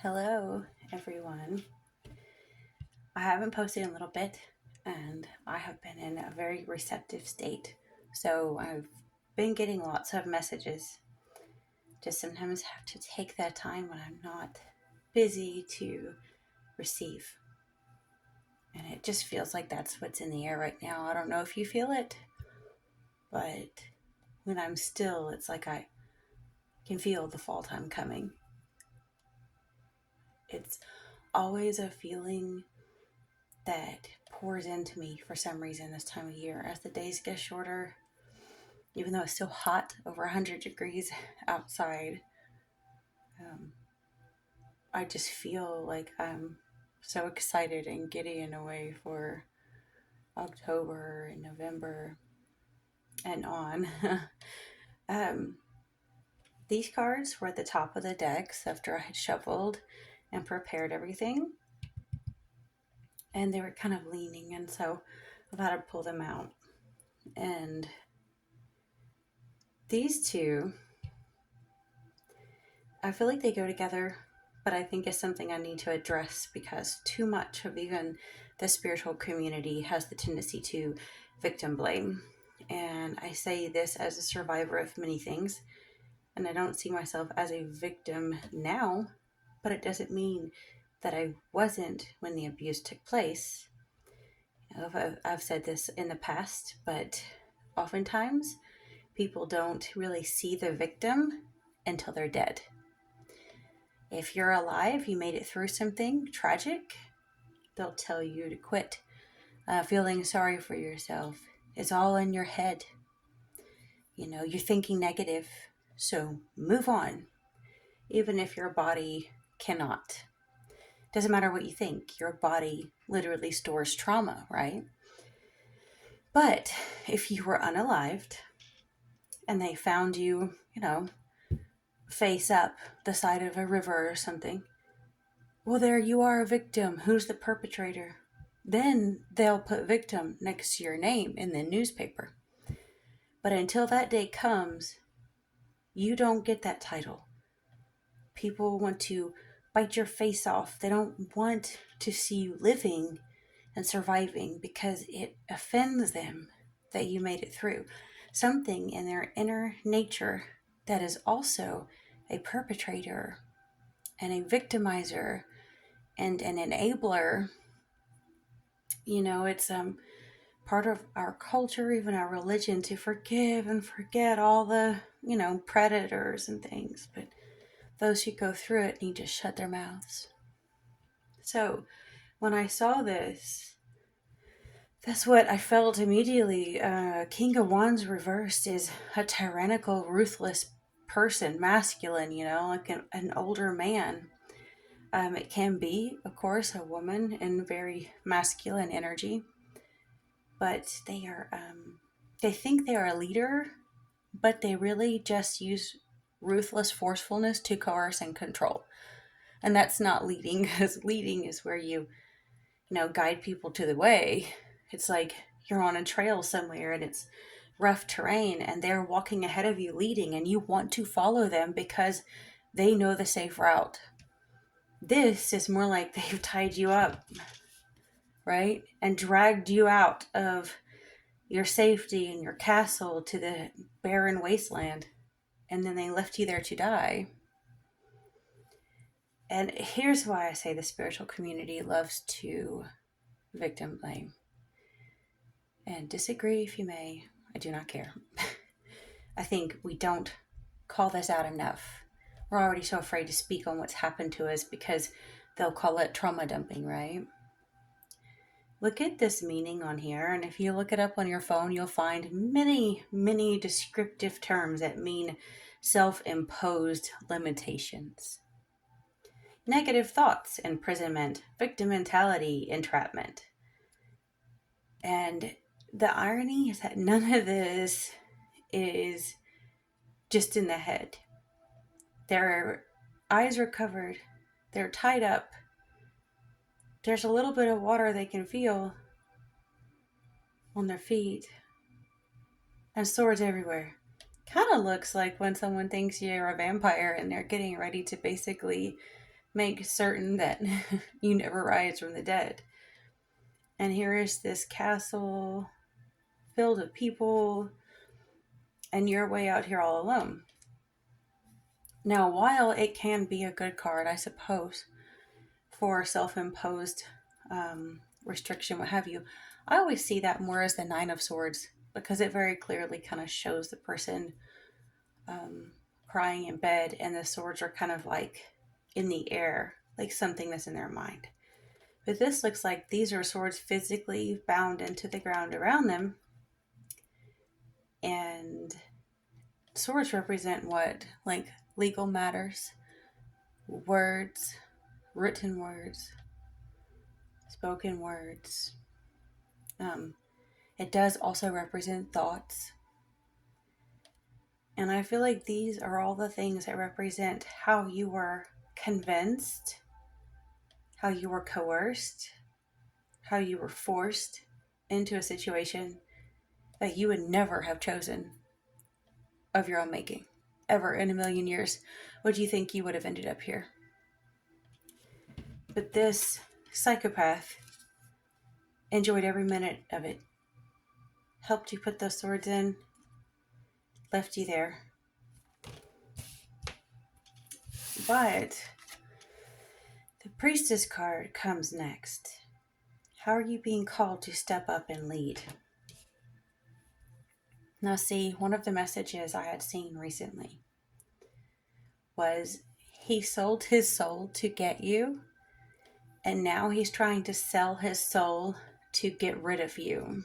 Hello, everyone. I haven't posted in a little bit and I have been in a very receptive state. So I've been getting lots of messages. Just sometimes have to take that time when I'm not busy to receive. And it just feels like that's what's in the air right now. I don't know if you feel it, but when I'm still, it's like I can feel the fall time coming. It's always a feeling that pours into me for some reason this time of year. As the days get shorter, even though it's still hot, over 100 degrees outside, um, I just feel like I'm so excited and giddy in a way for October and November and on. um, these cards were at the top of the decks after I had shuffled and prepared everything, and they were kind of leaning, and so I thought I'd pull them out. And these two, I feel like they go together, but I think it's something I need to address because too much of even the spiritual community has the tendency to victim blame. And I say this as a survivor of many things, and I don't see myself as a victim now, but it doesn't mean that I wasn't when the abuse took place. I've said this in the past, but oftentimes people don't really see the victim until they're dead. If you're alive, you made it through something tragic, they'll tell you to quit. Feeling sorry for yourself is all in your head. You're thinking negative, so move on, even if your body cannot. Doesn't matter what you think, your body literally stores trauma, right? But if you were unalived and they found you, face up the side of a river or something, well, there you are, a victim. Who's the perpetrator? Then they'll put victim next to your name in the newspaper. But until that day comes, you don't get that title. People want to bite your face off. They don't want to see you living and surviving because it offends them that you made it through. Something in their inner nature that is also a perpetrator and a victimizer and an enabler. It's part of our culture, even our religion, to forgive and forget all the, predators and things. But those who go through it need to shut their mouths. So when I saw this, that's what I felt immediately. King of Wands reversed is a tyrannical, ruthless person, masculine, like an older man. It can be, of course, a woman in very masculine energy, but they think they are a leader, but they really just use ruthless forcefulness to coerce and control. And that's not leading, because leading is where you guide people to the way. It's like you're on a trail somewhere and it's rough terrain and they're walking ahead of you leading and you want to follow them because they know the safe route. This is more like they've tied you up, right? And dragged you out of your safety and your castle to the barren wasteland, and then they left you there to die. And here's why I say the spiritual community loves to victim blame. And disagree if you may, I do not care. I think we don't call this out enough. We're already so afraid to speak on what's happened to us because they'll call it trauma dumping, right? Look at this meaning on here, and if you look it up on your phone, you'll find many, many descriptive terms that mean self-imposed limitations. Negative thoughts, imprisonment, victim mentality, entrapment. And the irony is that none of this is just in the head. Their eyes are covered, they're tied up, there's a little bit of water they can feel on their feet, and swords everywhere. Kind of looks like when someone thinks you're a vampire and they're getting ready to basically make certain that you never rise from the dead. And here is this castle filled with people, and you're way out here all alone. Now, while it can be a good card, I suppose, for self-imposed restriction, what have you, I always see that more as the Nine of Swords, because it very clearly kind of shows the person crying in bed, and the swords are kind of like in the air, like something that's in their mind. But this looks like these are swords physically bound into the ground around them. And swords represent what? Like legal matters, words, written words, spoken words. It does also represent thoughts. And I feel like these are all the things that represent how you were convinced, how you were coerced, how you were forced into a situation that you would never have chosen of your own making. Ever in a million years would you think you would have ended up here. But this psychopath enjoyed every minute of it. Helped you put those swords in, left you there. But the priestess card comes next. How are you being called to step up and lead? Now see, one of the messages I had seen recently was he sold his soul to get you, and now he's trying to sell his soul to get rid of you.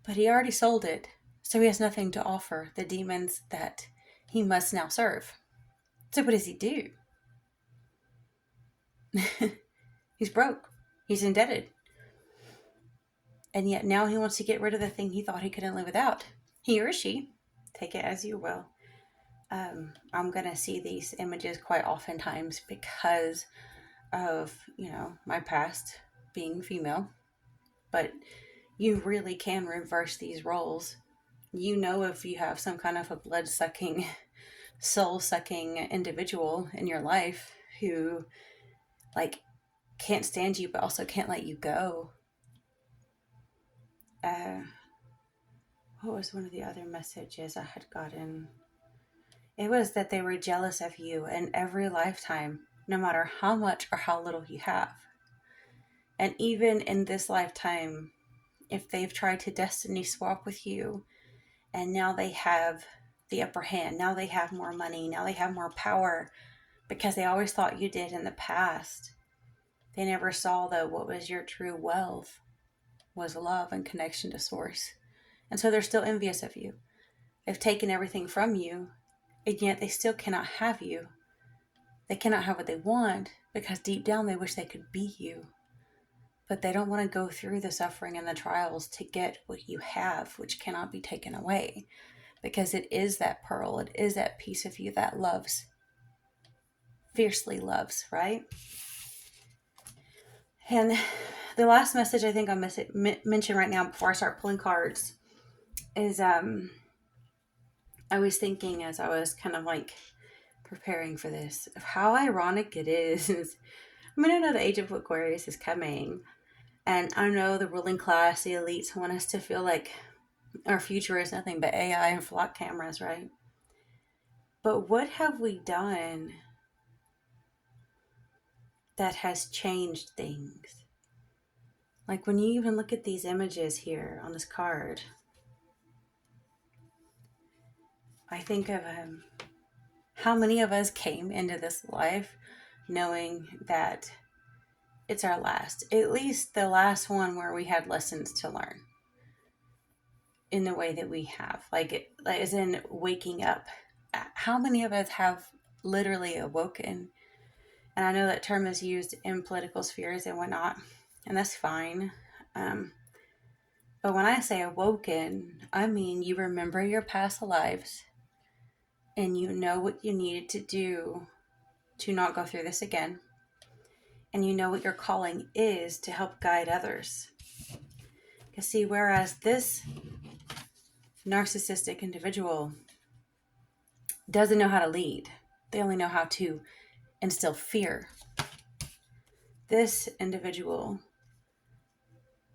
But he already sold it, so he has nothing to offer the demons that he must now serve. So what does he do? He's broke. He's indebted. And yet now he wants to get rid of the thing he thought he couldn't live without. He or she, take it as you will. I'm going to see these images quite oftentimes because of, my past being female. But you really can reverse these roles. If you have some kind of a blood-sucking, soul-sucking individual in your life who, can't stand you but also can't let you go. What was one of the other messages I had gotten? It was that they were jealous of you in every lifetime, no matter how much or how little you have. And even in this lifetime, if they've tried to destiny swap with you, and now they have the upper hand, now they have more money, now they have more power, because they always thought you did in the past. They never saw that what was your true wealth was love and connection to source. And so they're still envious of you. They've taken everything from you, and yet they still cannot have you. They cannot have what they want because deep down they wish they could be you. But they don't want to go through the suffering and the trials to get what you have, which cannot be taken away. Because it is that pearl, it is that piece of you that loves, fiercely loves, right? And the last message I think I'll mention right now before I start pulling cards is I was thinking as I was kind of preparing for this of how ironic it is. I know the age of Aquarius is coming, and I know the ruling class, the elites, want us to feel like our future is nothing but AI and flock cameras, right? But what have we done that has changed things? When you even look at these images here on this card, I think of how many of us came into this life knowing that it's our last, at least the last one where we had lessons to learn in the way that we have, as in waking up. How many of us have literally awoken? And I know that term is used in political spheres and whatnot, and that's fine. But when I say awoken, I mean you remember your past lives and you know what you needed to do to not go through this again. And you know what your calling is to help guide others. Because see, whereas this narcissistic individual doesn't know how to lead, they only know how to instill fear. This individual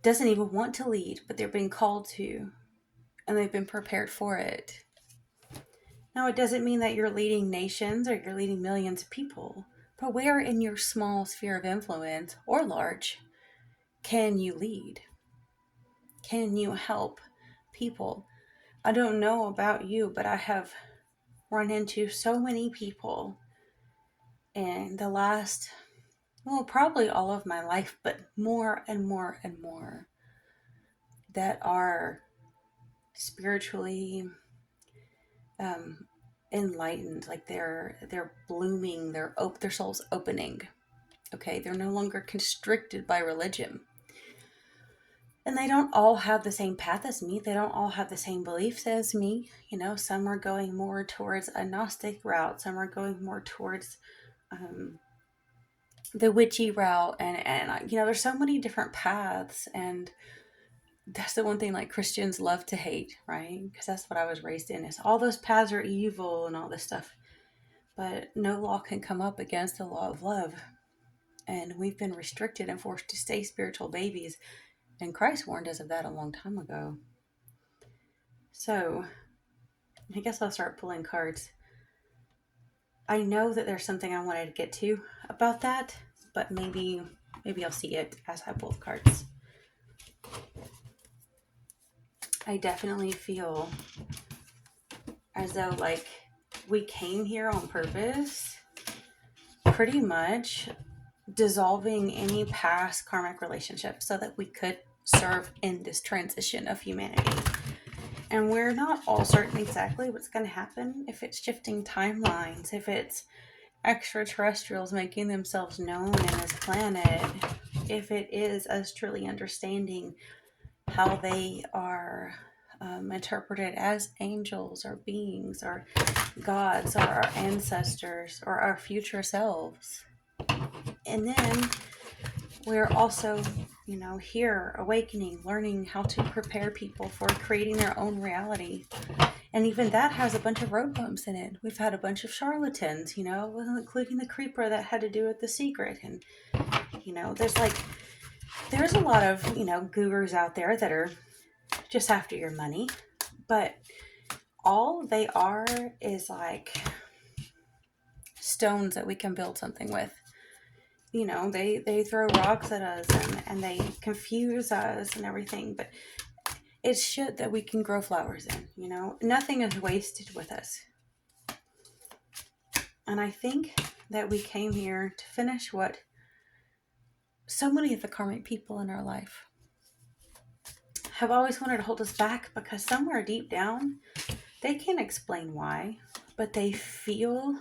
doesn't even want to lead, but they're being called to, and they've been prepared for it. Now, it doesn't mean that you're leading nations or you're leading millions of people, but where in your small sphere of influence, or large, can you lead? Can you help people? I don't know about you, but I have run into so many people in the last, well, probably all of my life, but more and more and more, that are spiritually enlightened. Like they're blooming, their soul's opening. Okay, they're no longer constricted by religion. And they don't all have the same path as me. They don't all have the same beliefs as me. Some are going more towards a Gnostic route. Some are going more towards the witchy route. And there's so many different paths. And that's the one thing, like, Christians love to hate, right? Because that's what I was raised in, is all those paths are evil and all this stuff. But no law can come up against the law of love. And we've been restricted and forced to stay spiritual babies. And Christ warned us of that a long time ago. So, I guess I'll start pulling cards. I know that there's something I wanted to get to about that, but maybe I'll see it as I pull the cards. I definitely feel as though, like, we came here on purpose, pretty much dissolving any past karmic relationships so that we could serve in this transition of humanity. And we're not all certain exactly what's going to happen, if it's shifting timelines, if it's extraterrestrials making themselves known in this planet, if it is us truly understanding how they are interpreted as angels or beings or gods or our ancestors or our future selves. And then we're also, here awakening, learning how to prepare people for creating their own reality. And even that has a bunch of road bumps in it. We've had a bunch of charlatans, including the creeper that had to do with The Secret. And, there's a lot of, gurus out there that are just after your money. But all they are is like stones that we can build something with. They throw rocks at us and they confuse us and everything. But it's shit that we can grow flowers in, Nothing is wasted with us. And I think that we came here to finish what so many of the karmic people in our life have always wanted to hold us back, because somewhere deep down, they can't explain why, but they feel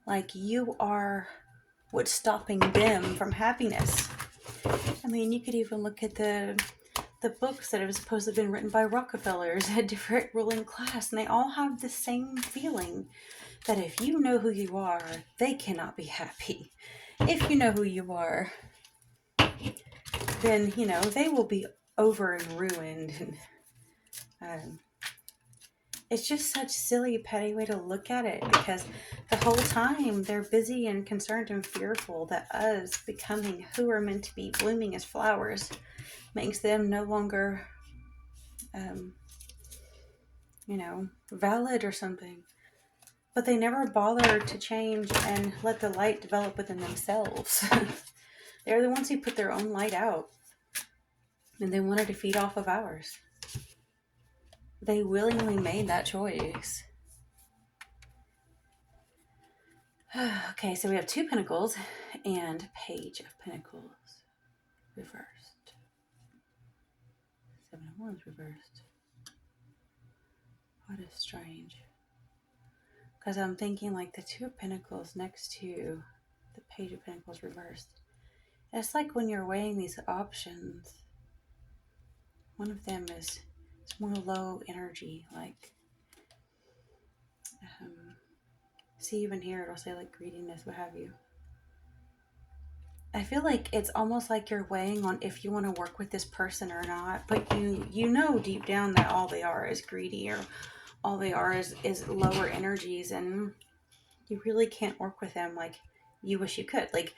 like you are what's stopping them from happiness. I mean, you could even look at the books that have supposedly been written by Rockefellers, a different ruling class, and they all have the same feeling that if you know who you are, they cannot be happy. If you know who you are, then, they will be over and ruined. And it's just such silly, petty way to look at it, because the whole time they're busy and concerned and fearful that us becoming who we're meant to be, blooming as flowers, makes them no longer, valid or something. But they never bother to change and let the light develop within themselves. They're the ones who put their own light out, and they wanted to feed off of ours. They willingly made that choice. Okay, so we have 2 Pentacles and Page of Pentacles reversed. 7 of Wands reversed. What is strange? Because I'm thinking, like, the 2 of Pentacles next to the Page of Pentacles reversed. It's like when you're weighing these options, one of them is more low energy, like, see, even here it'll say, like, greediness, what have you. I feel like it's almost like you're weighing on if you want to work with this person or not, but you know deep down that all they are is greedy, or all they are is lower energies, and you really can't work with them. Like, you wish you could. Like,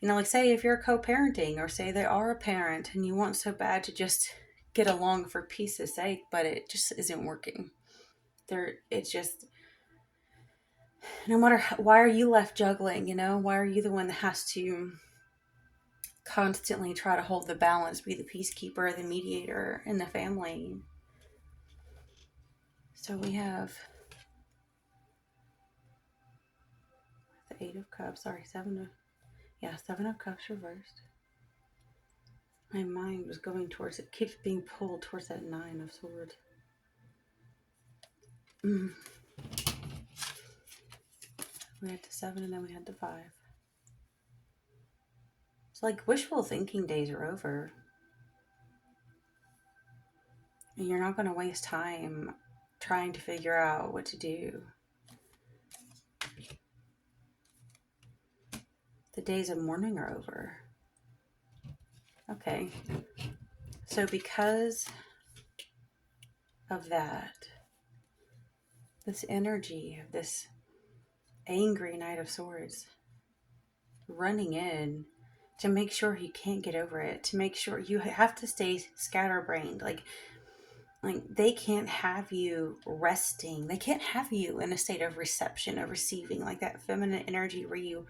like say if you're co-parenting, or say they are a parent and you want so bad to just get along for peace's sake, but it just isn't working. It's just, no matter why are you left juggling, why are you the one that has to constantly try to hold the balance, be the peacekeeper, the mediator in the family? So we have the Eight of Cups, sorry, Seven of Cups reversed. My mind was going towards it, keeps being pulled towards that Nine of Swords. We had the 7 and then we had the 5. It's like wishful thinking days are over. And you're not going to waste time trying to figure out what to do. The days of mourning are over. Okay. So because of that, this energy of this angry Knight of Swords running in to make sure he can't get over it, to make sure you have to stay scatterbrained. Like they can't have you resting. They can't have you in a state of reception, of receiving, like that feminine energy where you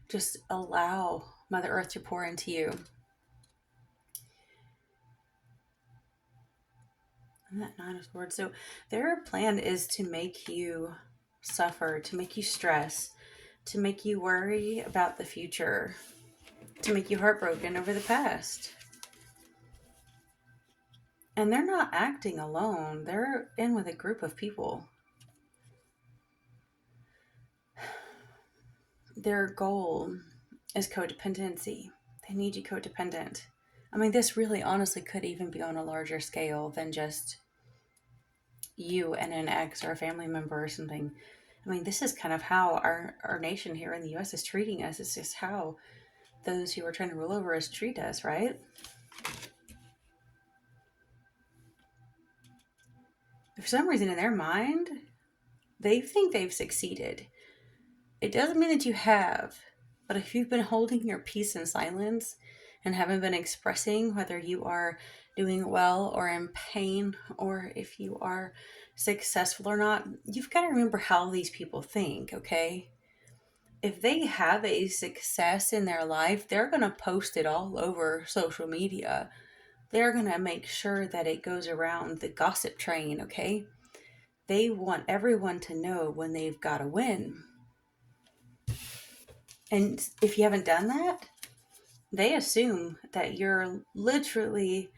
just allow Mother Earth to pour into you. And that Nine of Swords. So their plan is to make you suffer, to make you stress, to make you worry about the future, to make you heartbroken over the past. And they're not acting alone. They're in with a group of people. Their goal is codependency. They need you codependent. I mean, this really honestly could even be on a larger scale than just you and an ex or a family member or something. I mean, this is kind of how our nation here in the U.S. is treating us. It's just how those who are trying to rule over us treat us, right? For some reason in their mind, they think they've succeeded. It doesn't mean that you have, but if you've been holding your peace in silence and haven't been expressing whether you are doing well or in pain, or if you are successful or not, you've got to remember how these people think, okay? If they have a success in their life, they're going to post it all over social media. They're going to make sure that it goes around the gossip train, okay? They want everyone to know when they've got a win. And if you haven't done that, they assume that you're literally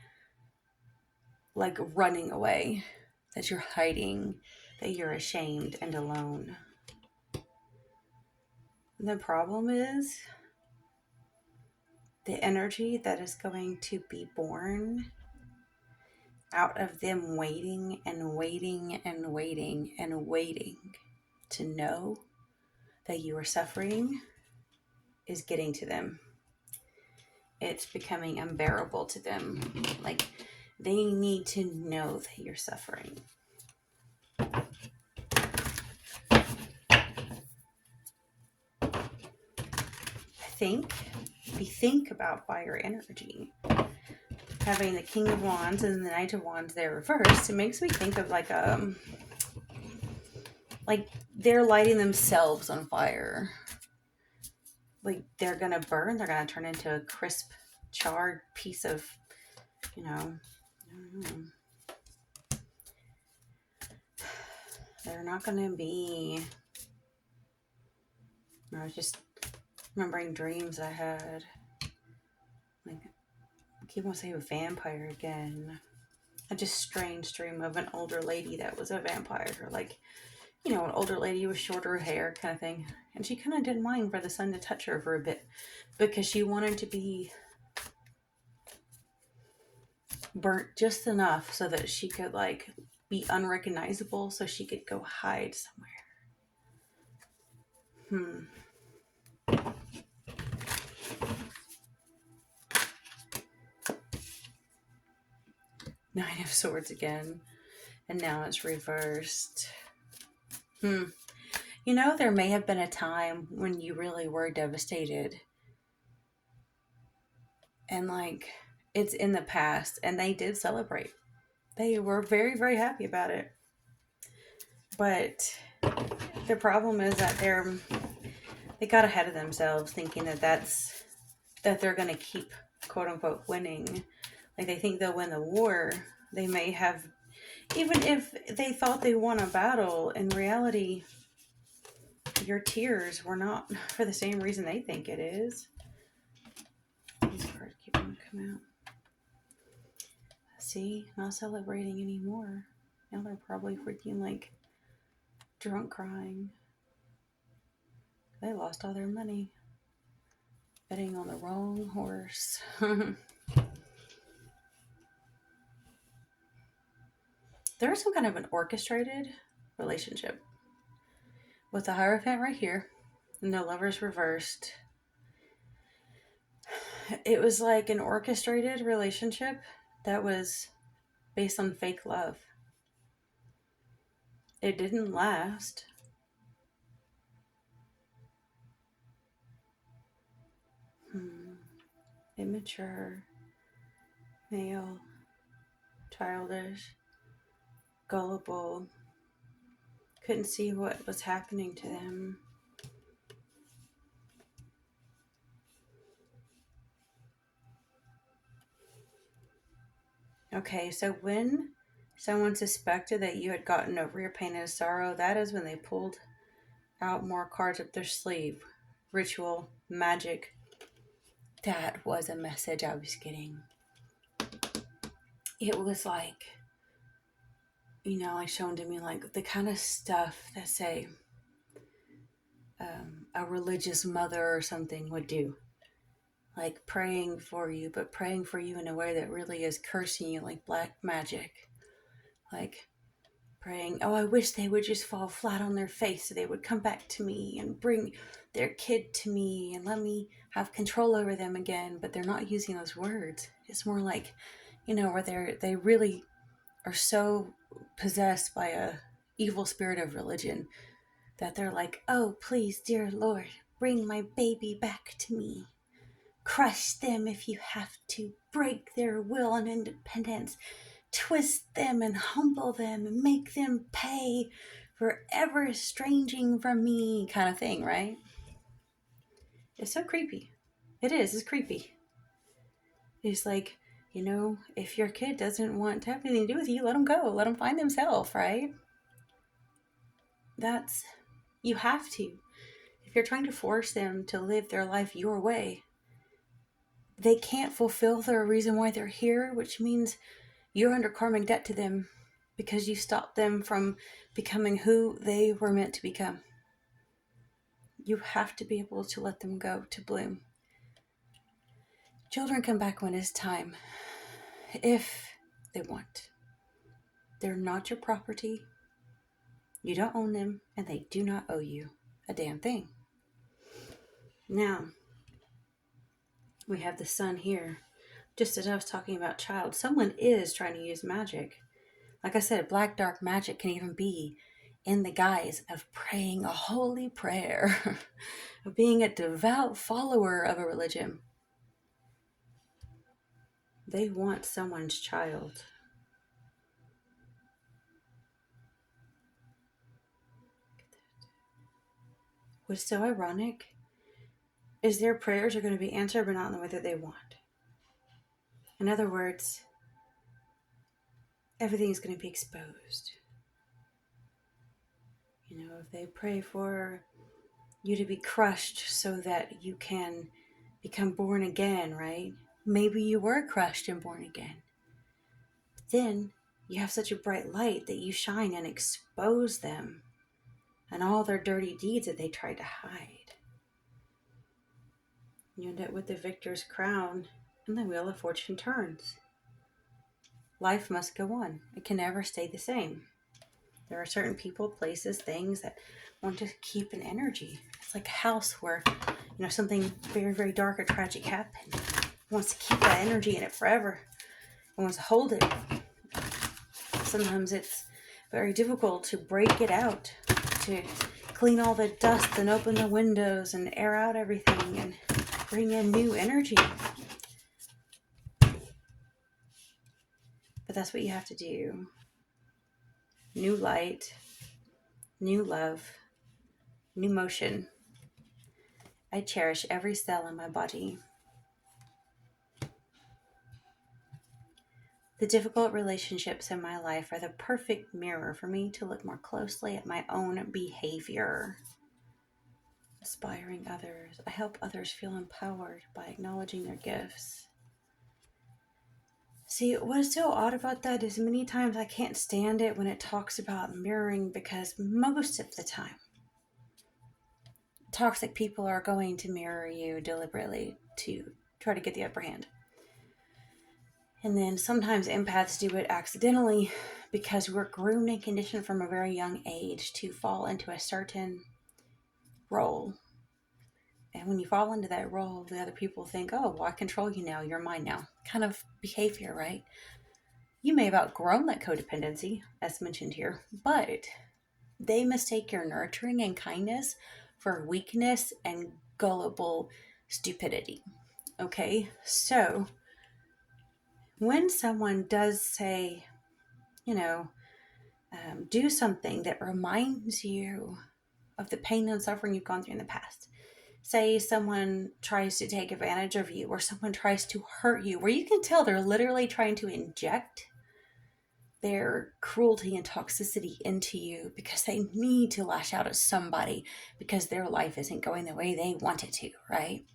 like running away, that you're hiding, that you're ashamed and alone. And the problem is the energy that is going to be born out of them waiting and waiting and waiting and waiting to know that you are suffering is getting to them. It's becoming unbearable to them. Like, they need to know that you're suffering. Think about fire energy. Having the King of Wands and the Knight of Wands there reversed, it makes me think of like they're lighting themselves on fire. Like they're gonna burn, they're gonna turn into a crisp, charred piece of, I don't know. They're not gonna be. I was just remembering dreams I had. Like, I keep on saying vampire again. A just strange dream of an older lady that was a vampire. Like, an older lady with shorter hair kind of thing. And she kind of didn't mind for the sun to touch her for a bit because she wanted to be burnt just enough so that she could like be unrecognizable, so she could go hide somewhere. Nine of Swords again. And now it's reversed. There may have been a time when you really were devastated and like it's in the past and they did celebrate. They were very, very happy about it. But the problem is that they got ahead of themselves thinking that they're going to keep quote unquote winning. Like they think they'll win the war. They may have, even if they thought they won a battle, in reality, your tears were not for the same reason they think it is. These cards keep on coming out. See, not celebrating anymore. Now they're probably freaking like drunk crying. They lost all their money betting on the wrong horse. There's some kind of an orchestrated relationship with the Hierophant right here and the Lovers reversed. It was like an orchestrated relationship that was based on fake love. It didn't last. Immature, male, childish, gullible, couldn't see what was happening to them. Okay, so when someone suspected that you had gotten over your pain and sorrow, that is when they pulled out more cards up their sleeve. Ritual, magic. That was a message I was getting. It was like, like shown to me like the kind of stuff that say a religious mother or something would do. Like praying for you, but praying for you in a way that really is cursing you like black magic. Like praying, oh, I wish they would just fall flat on their face so they would come back to me and bring their kid to me and let me have control over them again. But they're not using those words. It's more like, where they really are so possessed by a evil spirit of religion that they're like, oh, please, dear Lord, bring my baby back to me. Crush them if you have to. Break their will and independence. Twist them and humble them and make them pay for ever estranging from me, kind of thing, right? It's so creepy. It is. It's creepy. It's like, if your kid doesn't want to have anything to do with you, let them go. Let them find themselves, right? You have to. If you're trying to force them to live their life your way, they can't fulfill the reason why they're here, which means you're under karmic debt to them because you stopped them from becoming who they were meant to become. You have to be able to let them go to bloom. Children come back when it's time, if they want. They're not your property. You don't own them, and they do not owe you a damn thing. Now, we have the sun here. Just as I was talking about child, someone is trying to use magic. Like I said, black dark magic can even be in the guise of praying a holy prayer, of being a devout follower of a religion. They want someone's child. What's so ironic is their prayers are going to be answered, but not in the way that they want. In other words, everything is going to be exposed. If they pray for you to be crushed so that you can become born again, right? Maybe you were crushed and born again. Then you have such a bright light that you shine and expose them and all their dirty deeds that they tried to hide. You end up with the victor's crown and the wheel of fortune turns. Life must go on. It can never stay the same. There are certain people, places, things that want to keep an energy. It's like a house where, something very, very dark or tragic happened. It wants to keep that energy in it forever. It wants to hold it. Sometimes it's very difficult to break it out, to clean all the dust and open the windows and air out everything and bring in new energy. But that's what you have to do. New light, new love, new motion. I cherish every cell in my body. The difficult relationships in my life are the perfect mirror for me to look more closely at my own behavior. Inspiring others. I help others feel empowered by acknowledging their gifts. See, what is so odd about that is many times I can't stand it when it talks about mirroring, because most of the time, toxic people are going to mirror you deliberately to try to get the upper hand. And then sometimes empaths do it accidentally because we're groomed and conditioned from a very young age to fall into a certain role. And when you fall into that role, the other people think, oh, well, I control you now. You're mine now. Kind of behavior, right? You may have outgrown that codependency, as mentioned here, but they mistake your nurturing and kindness for weakness and gullible stupidity. Okay? So when someone does say, do something that reminds you of the pain and suffering you've gone through in the past. Say someone tries to take advantage of you, or someone tries to hurt you, where you can tell they're literally trying to inject their cruelty and toxicity into you because they need to lash out at somebody because their life isn't going the way they want it to, right?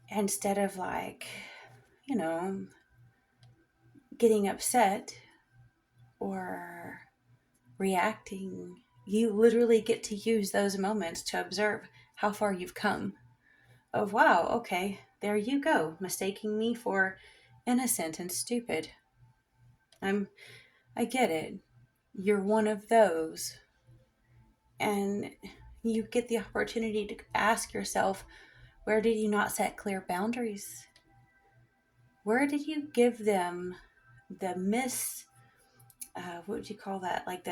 Instead of getting upset or reacting, you literally get to use those moments to observe how far you've come. Of, wow, okay, there you go, mistaking me for innocent and stupid. I get it. You're one of those. And you get the opportunity to ask yourself, where did you not set clear boundaries? Where did you give them the what would you call that? Like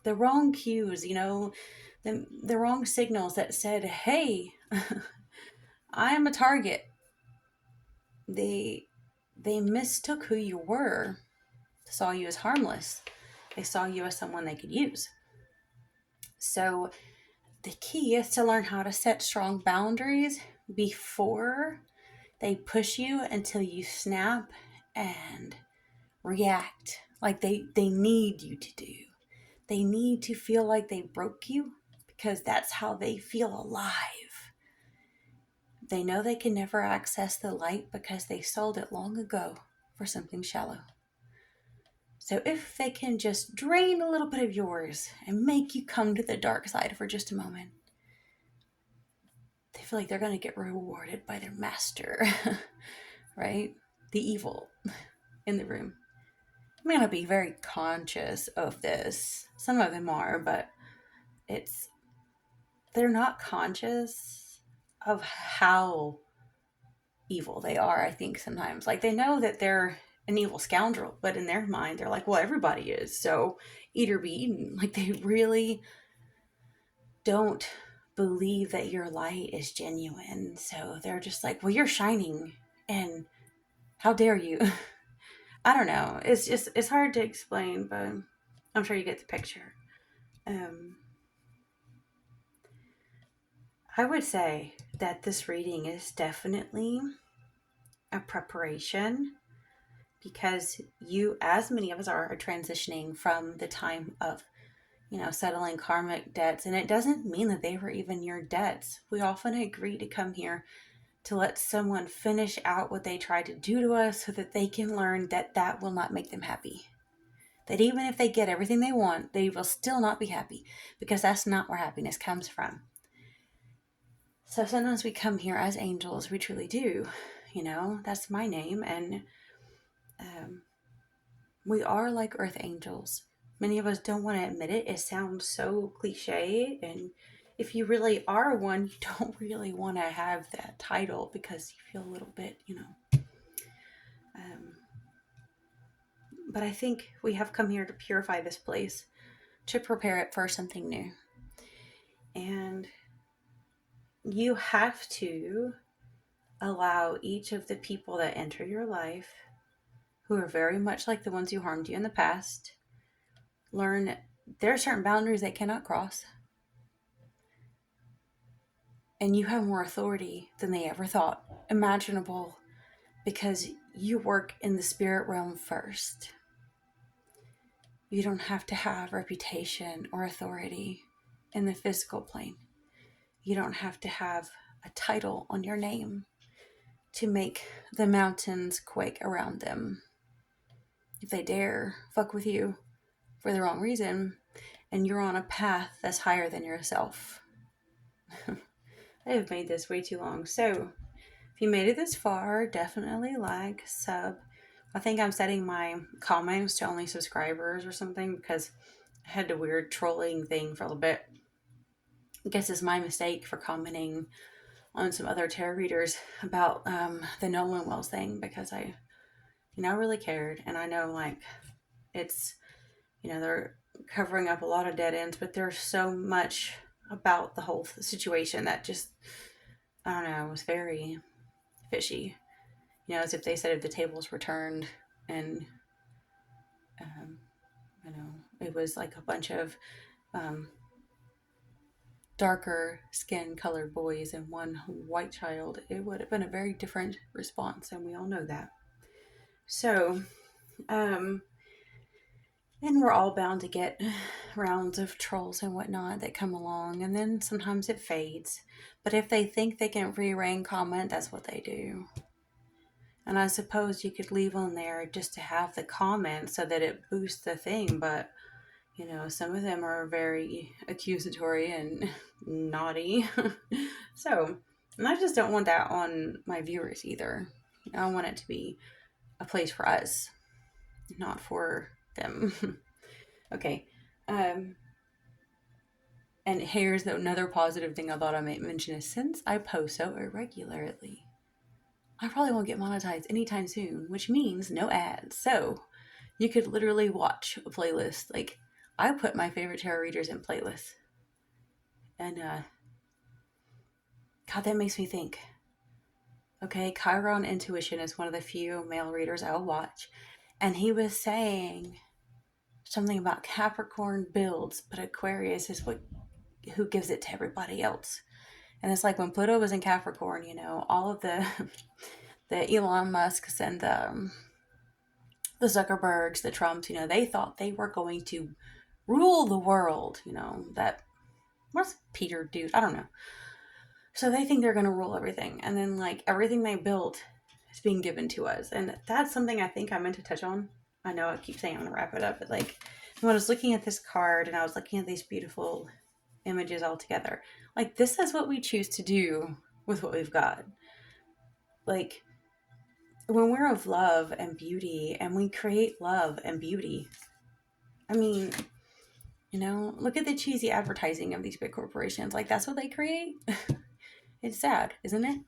the wrong cues, the wrong signals that said, hey, I am a target. They mistook who you were, saw you as harmless. They saw you as someone they could use. So the key is to learn how to set strong boundaries before they push you until you snap and react like they need you to do. They need to feel like they broke you because that's how they feel alive. They know they can never access the light because they sold it long ago for something shallow. So if they can just drain a little bit of yours and make you come to the dark side for just a moment, they feel like they're going to get rewarded by their master, right? The evil in the room. I'm going to be very conscious of this. Some of them are, but they're not conscious of how evil they are, I think, sometimes. Like, they know that they're an evil scoundrel, but in their mind, they're like, well, everybody is, so eat or be eaten. Like, they really don't believe that your light is genuine. So they're just like, well, you're shining, and how dare you? I don't know. It's hard to explain, but I'm sure you get the picture. I would say that this reading is definitely a preparation, because you, as many of us are transitioning from the time of, settling karmic debts. And it doesn't mean that they were even your debts. We often agree to come here to let someone finish out what they tried to do to us so that they can learn that that will not make them happy. That even if they get everything they want, they will still not be happy, because that's not where happiness comes from. So sometimes we come here as angels. We truly do. That's my name. And we are like earth angels. Many of us don't want to admit it. It sounds so cliche. And if you really are one, you don't really want to have that title because you feel a little bit, But I think we have come here to purify this place, to prepare it for something new. And you have to allow each of the people that enter your life, who are very much like the ones who harmed you in the past, learn there are certain boundaries they cannot cross. And you have more authority than they ever thought imaginable because you work in the spirit realm first. You don't have to have reputation or authority in the physical plane. You don't have to have a title on your name to make the mountains quake around them. If they dare fuck with you for the wrong reason, and you're on a path that's higher than yourself. I have made this way too long. So, if you made it this far, definitely like, sub. I think I'm setting my comments to only subscribers or something because I had a weird trolling thing for a little bit. I guess it's my mistake for commenting on some other tarot readers about the Nolan Wells thing because I, really cared. And I know, like, it's, they're covering up a lot of dead ends, but there's so much about the whole situation that just, I don't know, was very fishy. As if they said if the tables were turned and, it was like a bunch of darker skin colored boys and one white child, it would have been a very different response, and we all know that. So, and we're all bound to get rounds of trolls and whatnot that come along, and then sometimes it fades. But if they think they can re-rain comment, that's what they do. And I suppose you could leave on there just to have the comment so that it boosts the thing, but some of them are very accusatory and naughty. So, and I just don't want that on my viewers either. I want it to be a place for us, not for them. Okay. And here's another positive thing I thought I might mention is since I post so irregularly, I probably won't get monetized anytime soon, which means no ads. So you could literally watch a playlist. Like, I put my favorite tarot readers in playlists. And, God, that makes me think. Okay, Chiron Intuition is one of the few male readers I'll watch. And he was saying something about Capricorn builds, but Aquarius is who gives it to everybody else. And it's like when Pluto was in Capricorn, all of the the Elon Musks and the Zuckerbergs, the Trumps, they thought they were going to rule the world. That what's Peter dude? I don't know. So they think they're going to rule everything, and then like everything they built is being given to us, and that's something I think I meant to touch on. I know I keep saying I'm going to wrap it up, but like when I was looking at this card and I was looking at these beautiful images all together, like this is what we choose to do with what we've got. Like when we're of love and beauty and we create love and beauty, I mean, look at the cheesy advertising of these big corporations. Like that's what they create. It's sad, isn't it?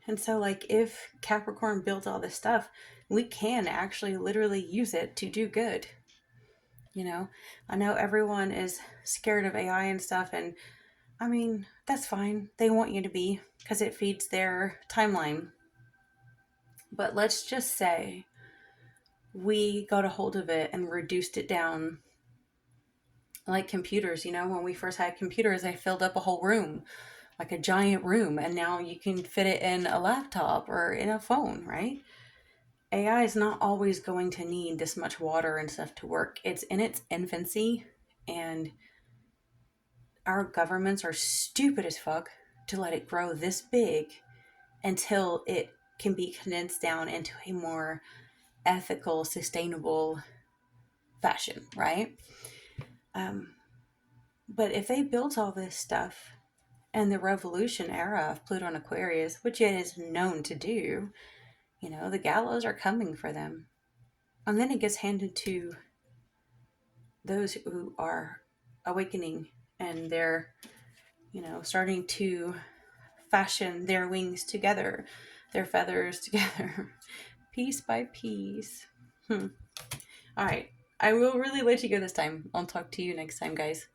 And so, like, if Capricorn builds all this stuff, we can actually literally use it to do good. I know everyone is scared of AI and stuff, and I mean, that's fine. They want you to be because it feeds their timeline. But let's just say we got a hold of it and reduced it down like computers. When we first had computers, they filled up a whole room, like a giant room, and now you can fit it in a laptop or in a phone, right? AI is not always going to need this much water and stuff to work. It's in its infancy, and our governments are stupid as fuck to let it grow this big until it can be condensed down into a more ethical, sustainable fashion, right? But if they built all this stuff in the revolution era of Pluto and Aquarius, which it is known to do, the gallows are coming for them. And then it gets handed to those who are awakening and they're, starting to fashion their wings together, their feathers together, piece by piece. All right. I will really let you go this time. I'll talk to you next time, guys.